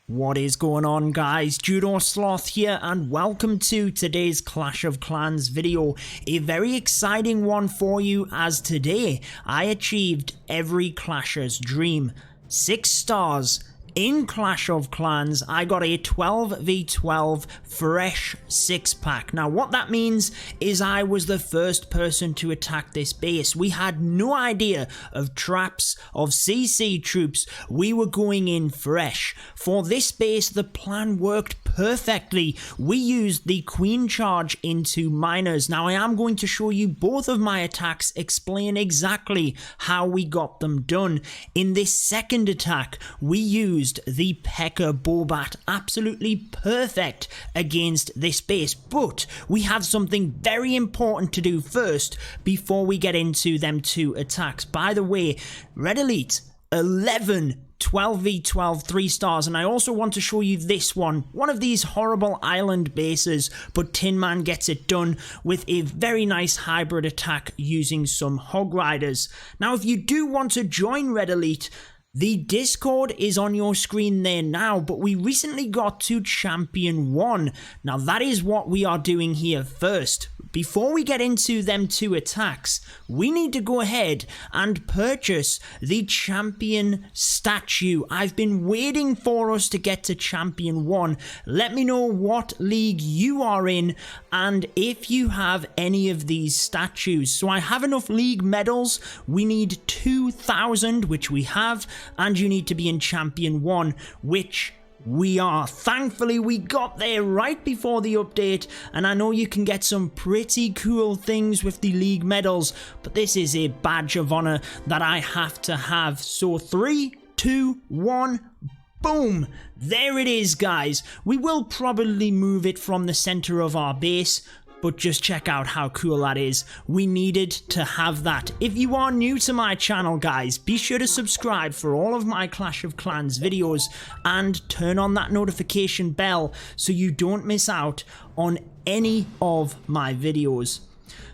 What is going on, guys? Judo Sloth here, and welcome to today's Clash of Clans video. A very exciting one for you, as today I achieved every Clasher's dream. 6 stars in Clash of Clans. I got a 12v12 fresh 6-pack. Now what that means is I was the first person to attack this base. We had no idea of traps, of CC troops. We were going in fresh. For this base, the plan worked perfectly. We used the queen charge into miners. Now I am going to show you both of my attacks, explain exactly how we got them done. In this second attack, we used the Pekka bobat, absolutely perfect against this base, but we have something very important to do first before we get into them 2 attacks. By the way, Red Elite 11 12v12 3 stars, and I also want to show you this one of these horrible island bases, but Tin Man gets it done with a very nice hybrid attack using some hog riders. Now if you do want to join Red Elite, the Discord is on your screen there now, but we recently got to Champion 1. Now that is what we are doing here first. Before we get into them 2 attacks, we need to go ahead and purchase the champion statue. I've been waiting for us to get to Champion 1. Let me know what league you are in and if you have any of these statues. So I have enough league medals. We need 2,000, which we have, and you need to be in Champion 1, which we are. Thankfully we got there right before the update, and I know you can get some pretty cool things with the league medals, but this is a badge of honor that I have to have. So 3, 2, 1, boom, there it is, guys. We will probably move it from the center of our base, but just check out how cool that is. We needed to have that. If you are new to my channel, guys, be sure to subscribe for all of my Clash of Clans videos and turn on that notification bell so you don't miss out on any of my videos.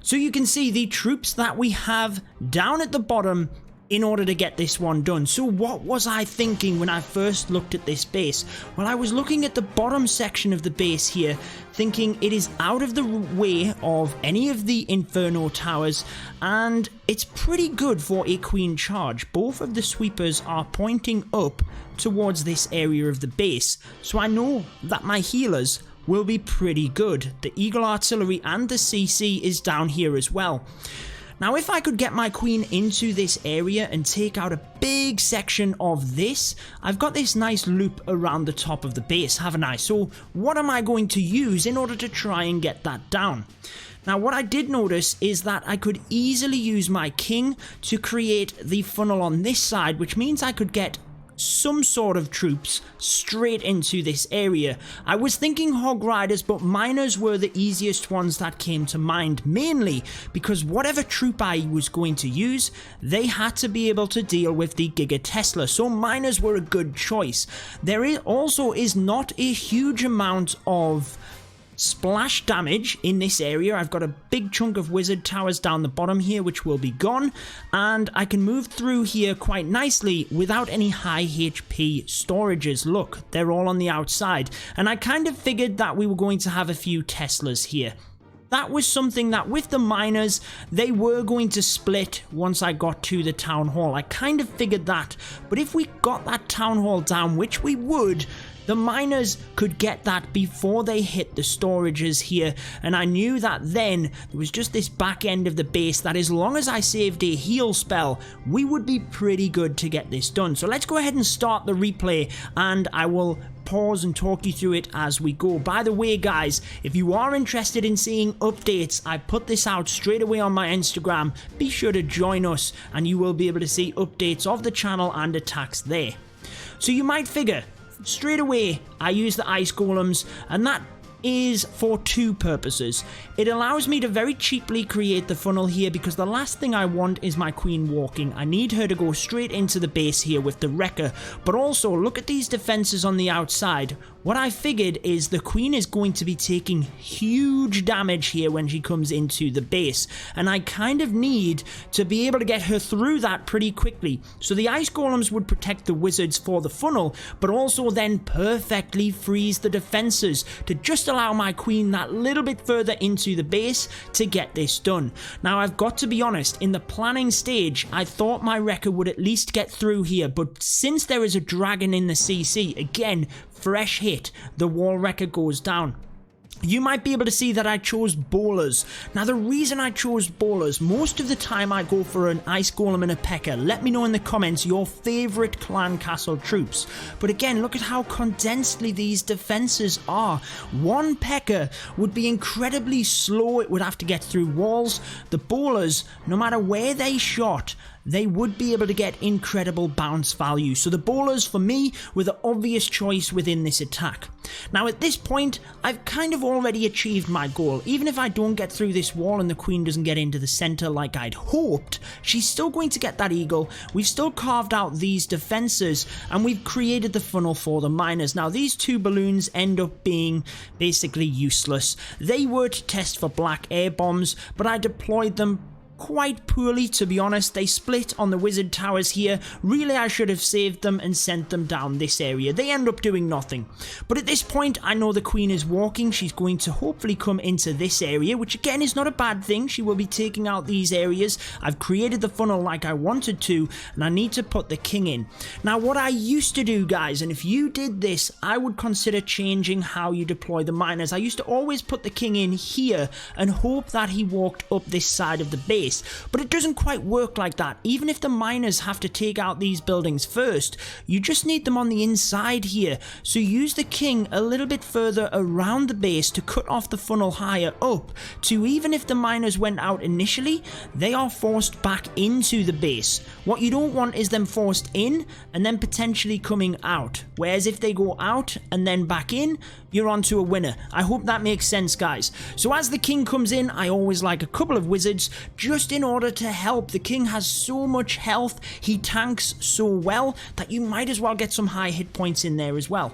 So you can see the troops that we have down at the bottom in order to get this one done. So what was I thinking when I first looked at this base? Well, I was looking at the bottom section of the base here, thinking it is out of the way of any of the Inferno towers, and it's pretty good for a queen charge. Both of the sweepers are pointing up towards this area of the base, so I know that my healers will be pretty good. The Eagle Artillery and the CC is down here as well. Now if I could get my queen into this area and take out a big section of this, I've got this nice loop around the top of the base, haven't I? So what am I going to use in order to try and get that down? Now what I did notice is that I could easily use my king to create the funnel on this side, which means I could get some sort of troops straight into this area. I was thinking hog riders, but miners were the easiest ones that came to mind, mainly because whatever troop I was going to use, they had to be able to deal with the Giga Tesla, so miners were a good choice. There also is not a huge amount of splash damage in this area. I've got a big chunk of wizard towers down the bottom here which will be gone, and I can move through here quite nicely without any high HP storages. Look, they're all on the outside, and I kind of figured that we were going to have a few Teslas here. That was something that with the miners, they were going to split once I got to the town hall. I kind of figured that, but if we got that town hall down, which we would, the miners could get that before they hit the storages here, and I knew that then there was just this back end of the base that as long as I saved a heal spell, we would be pretty good to get this done. So let's go ahead and start the replay, and I will pause and talk you through it as we go. By the way, guys, if you are interested in seeing updates, I put this out straight away on my Instagram. Be sure to join us and you will be able to see updates of the channel and attacks there. So you might figure, straight away I use the ice golems, and that is for two purposes. It allows me to very cheaply create the funnel here because the last thing I want is my queen walking. I need her to go straight into the base here with the wrecker, but also look at these defenses on the outside. What I figured is the queen is going to be taking huge damage here when she comes into the base, and I kind of need to be able to get her through that pretty quickly. So the ice golems would protect the wizards for the funnel, but also then perfectly freeze the defenses to just allow my queen that little bit further into the base to get this done. Now I've got to be honest, in the planning stage I thought my wrecker would at least get through here, but since there is a dragon in the CC, again, fresh hit, the wall wrecker goes down. You might be able to see that I chose bowlers. Now the reason I chose bowlers, most of the time I go for an ice golem and a Pekka. Let me know in the comments your favourite clan castle troops. But again, look at how condensedly these defences are. One Pekka would be incredibly slow, it would have to get through walls. The bowlers, no matter where they shot, they would be able to get incredible bounce value. So the bowlers for me were the obvious choice within this attack. Now at this point, I've kind of already achieved my goal. Even if I don't get through this wall and the queen doesn't get into the center like I'd hoped, she's still going to get that eagle. We've still carved out these defenses and we've created the funnel for the miners. Now these two balloons end up being basically useless. They would test for black air bombs, but I deployed them quite poorly, to be honest. They split on the wizard towers here. Really, I should have saved them and sent them down this area. They end up doing nothing. But at this point, I know the queen is walking. She's going to hopefully come into this area, which again is not a bad thing. She will be taking out these areas. I've created the funnel like I wanted to, and I need to put the king in. Now, what I used to do, guys, and if you did this, I would consider changing how you deploy the miners. I used to always put the king in here and hope that he walked up this side of the base. But it doesn't quite work like that. Even if the miners have to take out these buildings first, you just need them on the inside here. So use the king a little bit further around the base to cut off the funnel higher up, to even if the miners went out initially, they are forced back into the base. What you don't want is them forced in and then potentially coming out. Whereas if they go out and then back in, you're on to a winner. I hope that makes sense, guys. So as the king comes in, I always like a couple of wizards just in order to help. The king has so much health, he tanks so well that you might as well get some high hit points in there as well.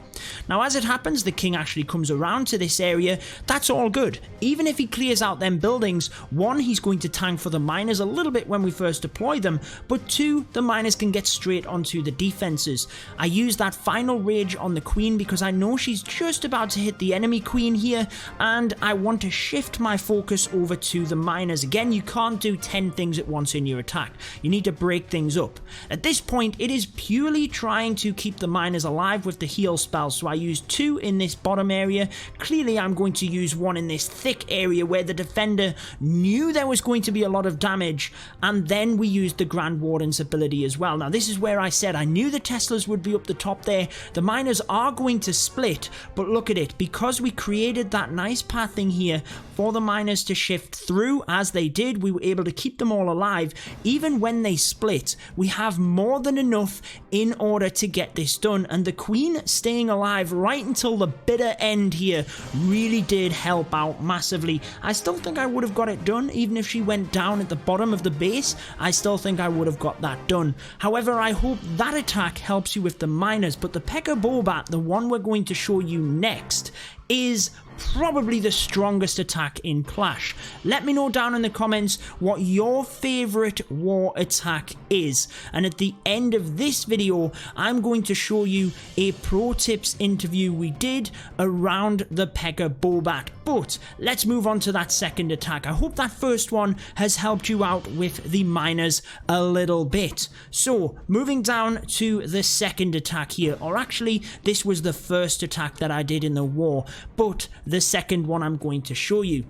Now as it happens, the king actually comes around to this area. That's all good. Even if he clears out them buildings, one, he's going to tank for the miners a little bit when we first deploy them, but two, the miners can get straight onto the defenses. I use that final rage on the queen because I know she's just about to hit the enemy queen here, and I want to shift my focus over to the miners. Again, you can't do 10 things at once in your attack. You need to break things up. At this point, it is purely trying to keep the miners alive with the heal spells. So I used 2 in this bottom area. Clearly, I'm going to use 1 in this thick area where the defender knew there was going to be a lot of damage, and then we used the Grand Warden's ability as well. Now, this is where I said I knew the Teslas would be up the top there. The miners are going to split, but look at it. Because we created that nice pathing here for the miners to shift through as they did, we were able to keep them all alive. Even when they split, we have more than enough in order to get this done, and the queen staying alive right until the bitter end here really did help out massively. I still think I would have got it done. Even if she went down at the bottom of the base, I still think I would have got that done. However, I hope that attack helps you with the miners, but the Pekka bobat, the one we're going to show you next, is probably the strongest attack in Clash. Let me know down in the comments what your favorite war attack is, and at the end of this video I'm going to show you a pro tips interview we did around the Pekka bobat. But let's move on to that second attack. I hope that first one has helped you out with the miners a little bit. So moving down to the second attack here, or actually this was the first attack that I did in the war, but the second one I'm going to show you.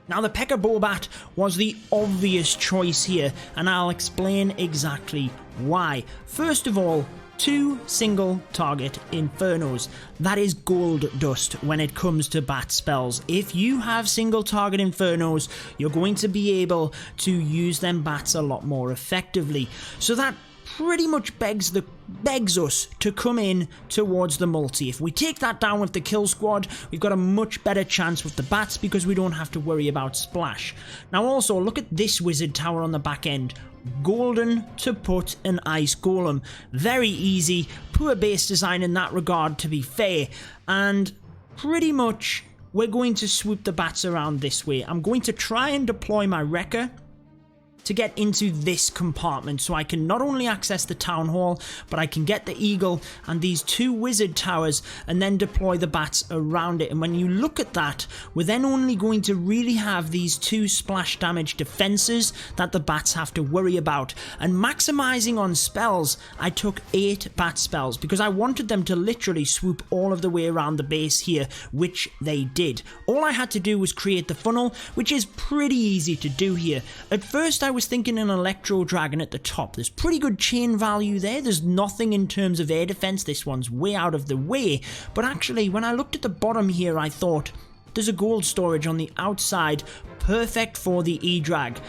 Now the Pekka bobat was the obvious choice here, and I'll explain exactly why. First of all, 2 single target infernos. That is gold dust when it comes to bat spells. If you have single target infernos, you're going to be able to use them bats a lot more effectively. So that pretty much begs us to come in towards the multi. If we take that down with the kill squad, we've got a much better chance with the bats because we don't have to worry about splash. Now also, look at this wizard tower on the back end. Golden to put an ice golem. Very easy, poor base design in that regard, to be fair. And pretty much we're going to swoop the bats around this way. I'm going to try and deploy my wrecker to get into this compartment so I can not only access the town hall, but I can get the eagle and these two wizard towers and then deploy the bats around it. And when you look at that, we're then only going to really have these two splash damage defenses that the bats have to worry about. And maximizing on spells, I took 8 bat spells because I wanted them to literally swoop all of the way around the base here, which they did. All I had to do was create the funnel, which is pretty easy to do here. At first I was thinking an electro dragon at the top. There's pretty good chain value there. There's nothing in terms of air defense. This one's way out of the way. But actually, when I looked at the bottom here, I thought there's a gold storage on the outside, perfect for the E-drag.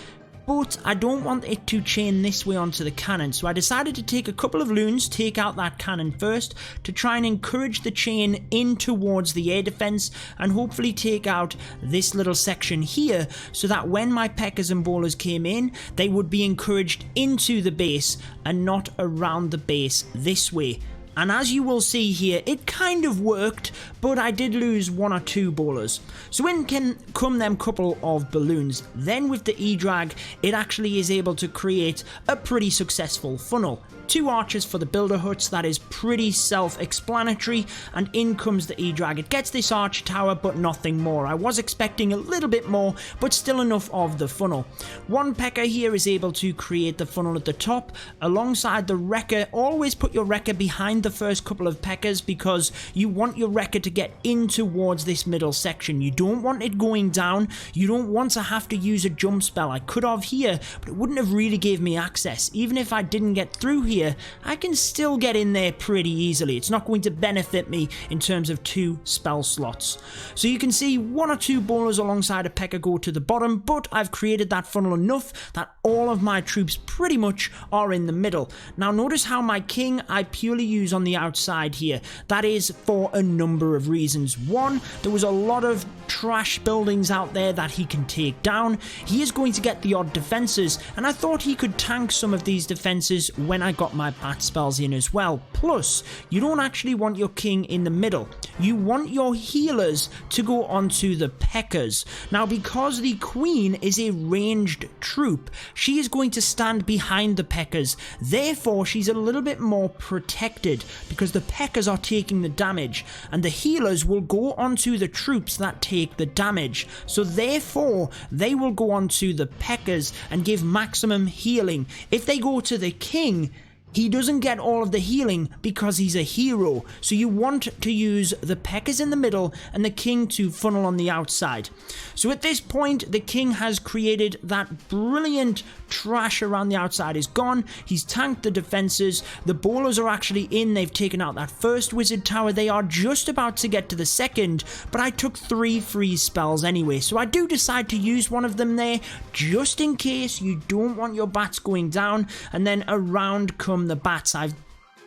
But I don't want it to chain this way onto the cannon, so I decided to take a couple of loons, take out that cannon first, to try and encourage the chain in towards the air defense, and hopefully take out this little section here, so that when my Pekkas and bowlers came in, they would be encouraged into the base, and not around the base this way. And as you will see here, it kind of worked, but I did lose 1 or 2 bowlers. So in can come them couple of balloons. Then with the E-drag, it actually is able to create a pretty successful funnel. 2 archers for the builder huts, that is pretty self-explanatory, and in comes the E-drag. It gets this arch tower, but nothing more. I was expecting a little bit more, but still enough of the funnel. 1 Pekka here is able to create the funnel at the top, alongside the wrecker. Always put your wrecker behind the first couple of Pekkas, because you want your wrecker to get in towards this middle section. You don't want it going down. You don't want to have to use a jump spell. I could have here, but it wouldn't have really gave me access. Even if I didn't get through here, I can still get in there pretty easily. It's not going to benefit me in terms of 2 spell slots. So you can see 1 or 2 bowlers alongside a Pekka go to the bottom, but I've created that funnel enough that all of my troops pretty much are in the middle. Now notice how my king I purely use on the outside here. That is for a number of reasons. 1, there was a lot of trash buildings out there that he can take down. He is going to get the odd defenses, and I thought he could tank some of these defenses when I got my bat spells in as well. Plus, you don't actually want your king in the middle. You want your healers to go onto the Pekkas. Now, because the queen is a ranged troop, she is going to stand behind the Pekkas. Therefore, she's a little bit more protected because the Pekkas are taking the damage, and the healers will go onto the troops that take the damage. So therefore, they will go onto the Pekkas and give maximum healing. If they go to the king, he doesn't get all of the healing because he's a hero. So you want to use the Pekkas in the middle and the king to funnel on the outside. So at this point, the king has created that brilliant trash around the outside is gone. He's tanked the defenses. The bowlers are actually in. They've taken out that first wizard tower. They are just about to get to the second, but I took 3 freeze spells anyway. So I do decide to use one of them there just in case you don't want your bats going down, and then around come the bats. I've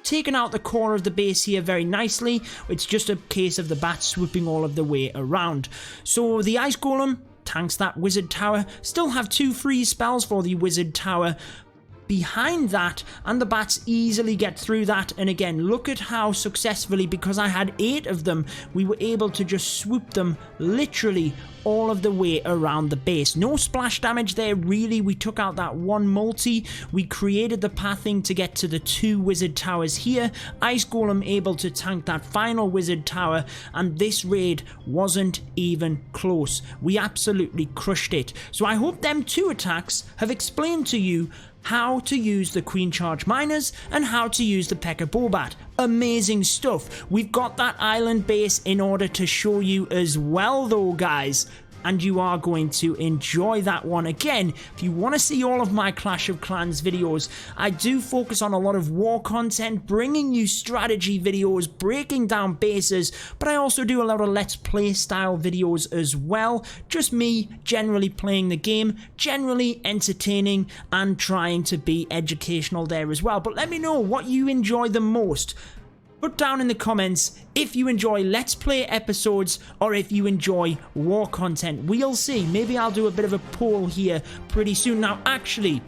taken out the core of the base here very nicely. It's just a case of the bats swooping all of the way around. So the ice golem tanks that wizard tower. Still have 2 freeze spells for the wizard tower behind that, and the bats easily get through that. And again, look at how successfully, because I had 8 of them, we were able to just swoop them literally all of the way around the base. No splash damage there really. We took out that 1 multi. We created the pathing to get to the 2 wizard towers here. Ice Golem able to tank that final wizard tower, and this raid wasn't even close. We absolutely crushed it. So I hope them 2 attacks have explained to you how to use the Queen Charge Miners and how to use the Pekka Bobat. Amazing stuff. We've got that island base in order to show you as well though, guys. and you are going to enjoy that one. Again, if you want to see all of my Clash of Clans videos, I do focus on a lot of war content, bringing you strategy videos, breaking down bases, but I also do a lot of Let's Play style videos as well. Just me generally playing the game, generally entertaining and trying to be educational there as well. But let me know what you enjoy the most. Put down in the comments if you enjoy Let's Play episodes or if you enjoy war content. We'll see. Maybe I'll do a bit of a poll here pretty soon. Now, actually,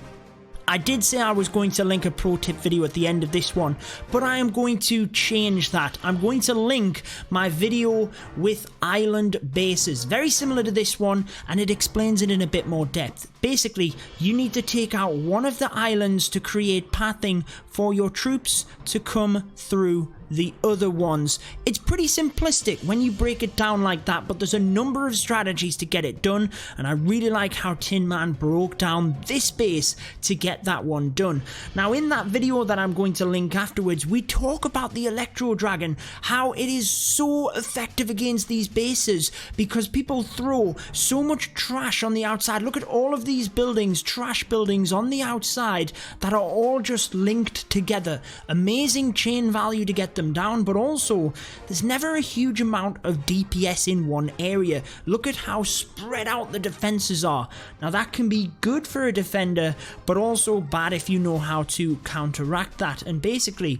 I did say I was going to link a pro tip video at the end of this one, but I am going to change that. I'm going to link my video with island bases, very similar to this one, and it explains it in a bit more depth. Basically, you need to take out one of the islands to create pathing for your troops to come through the other ones. It's pretty simplistic when you break it down like that, but there's a number of strategies to get it done, and I really like how Tin Man broke down this base to get that one done. Now, in that video that I'm going to link afterwards, we talk about the Electro Dragon, how it is so effective against these bases because people throw so much trash on the outside. Look at all of these buildings, trash buildings on the outside that are all just linked together. Amazing chain value to get them down, but also there's never a huge amount of DPS in one area. Look at how spread out the defenses are. Now that can be good for a defender, but also bad if you know how to counteract that. And basically,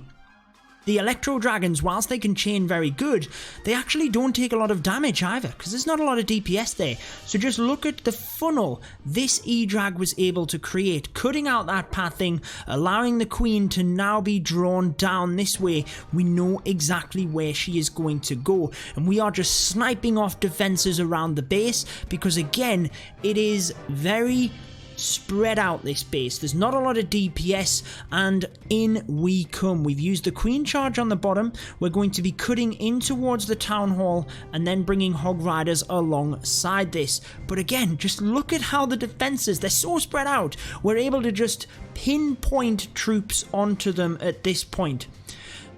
the Electro Dragons, whilst they can chain very good, they actually don't take a lot of damage either, because there's not a lot of DPS there. So just look at the funnel this E-Drag was able to create, cutting out that pathing, allowing the Queen to now be drawn down this way. We know exactly where she is going to go, and we are just sniping off defenses around the base, because again, it is very spread out, this base. There's not a lot of DPS, and in we come. We've used the Queen Charge on the bottom. We're going to be cutting in towards the Town Hall and then bringing Hog Riders alongside this. But again, just look at how the defenses, they're so spread out. We're able to just pinpoint troops onto them at this point.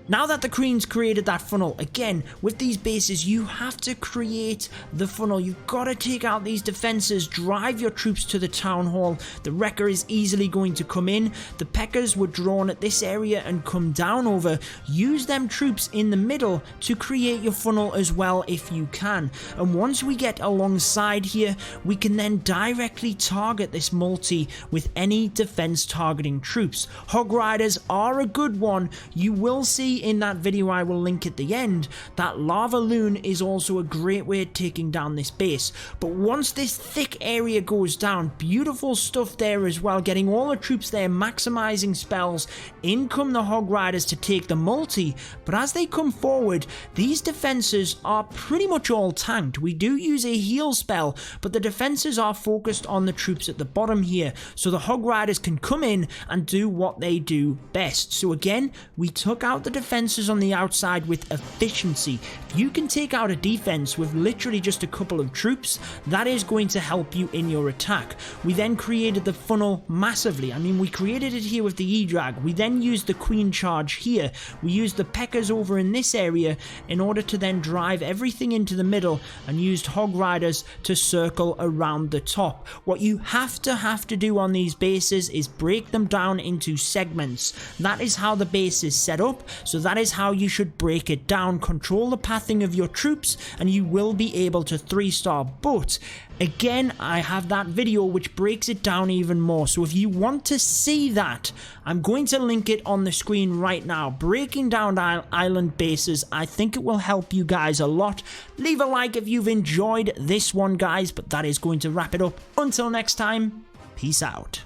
Now that the Queen's created that funnel, again, with these bases, you have to create the funnel. You've got to take out these defenses, drive your troops to the Town Hall. The Wrecker is easily going to come in. The Pekkas were drawn at this area and come down over. Use them troops in the middle to create your funnel as well if you can. And once we get alongside here, we can then directly target this multi with any defense targeting troops. Hog Riders are a good one. You will see in that video I will link at the end that Lava Loon is also a great way of taking down this base. But once this thick area goes down, beautiful stuff there as well, getting all the troops there, maximizing spells. In come the Hog Riders to take the multi, but as they come forward, these defenses are pretty much all tanked. We do use a heal spell, but the defenses are focused on the troops at the bottom here, so the Hog Riders can come in and do what they do best. So again, we took out the defenses on the outside with efficiency. If you can take out a defense with literally just a couple of troops, that is going to help you in your attack. We then created the funnel massively. I mean, we created it here with the E-Drag. We then used the Queen Charge here. We used the Pekkas over in this area in order to then drive everything into the middle, and used Hog Riders to circle around the top. What you have to do on these bases is break them down into segments. That is how the base is set up. So that is how you should break it down. Control the pathing of your troops and you will be able to 3-star. But again, I have that video which breaks it down even more. So if you want to see that, I'm going to link it on the screen right now. Breaking down island bases. I think it will help you guys a lot. Leave a like if you've enjoyed this one, guys. But that is going to wrap it up. Until next time, peace out.